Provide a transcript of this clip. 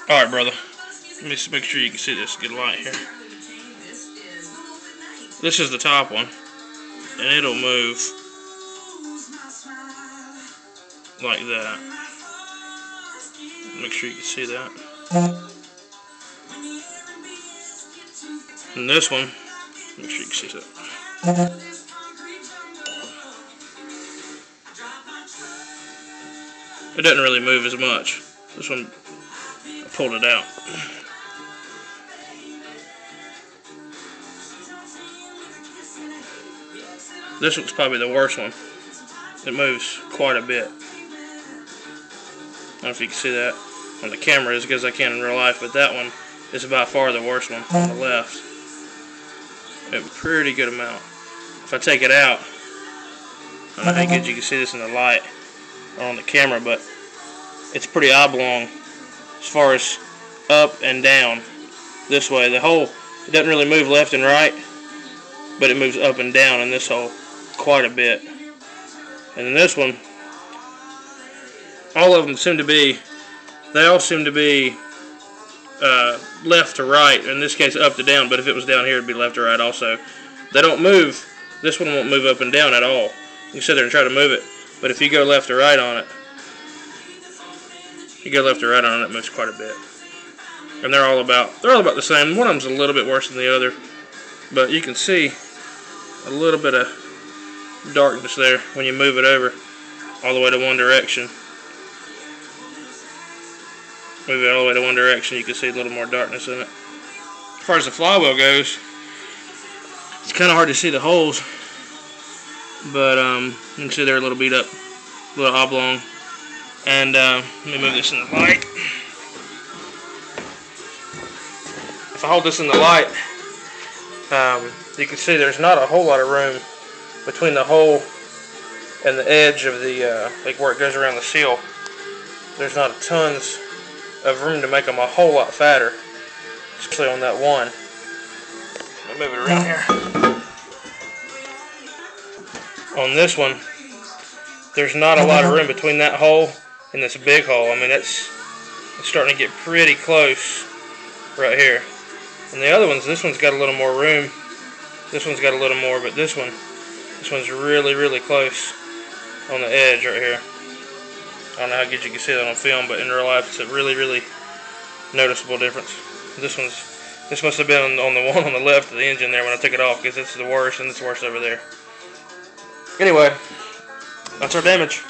Alright, brother. Let me make sure you can see this good light here. This is the top one, and it'll move like that. Make sure you can see that. And this one, make sure you can see that. It doesn't really move as much. This one, I pulled it out. This one's probably the worst one. It moves quite a bit. I don't know if you can see that on the camera as good as I can in real life, but that one is by far the worst one on the left. A pretty good amount. If I take it out, I don't know how good you can see this in the light or on the camera, but it's pretty oblong as far as up and down this way. The hole, it doesn't really move left and right, but it moves up and down in this hole quite a bit. And in this one, all of them seem to be, they all seem to be left to right. In this case, up to down, but if it was down here, it'd be left to right also. They don't move. This one won't move up and down at all. You sit there and try to move it, but if you go left or right on it, it moves quite a bit. And they're all about the same. One of them's a little bit worse than the other, but you can see a little bit of darkness there when you move it over all the way to one direction. Move it all the way to one direction, you can see a little more darkness in it. As far as the flywheel goes, it's kind of hard to see the holes, but you can see they're a little beat up, a little oblong. And let me move this in the light. If I hold this in the light, you can see there's not a whole lot of room between the hole and the edge of the, like where it goes around the seal. There's not tons of room to make them a whole lot fatter, especially on that one. Let me move it around here. On this one, there's not a lot of room between that hole and this big hole. I mean, it's starting to get pretty close right here. And the other ones, this one's got a little more room. This one's got a little more, but this one's really, really close on the edge right here. I don't know how good you can see that on film, but in real life, it's a really, really noticeable difference. This must have been on the one on the left of the engine there when I took it off, because it's the worst, and it's worse over there. Anyway, that's our damage.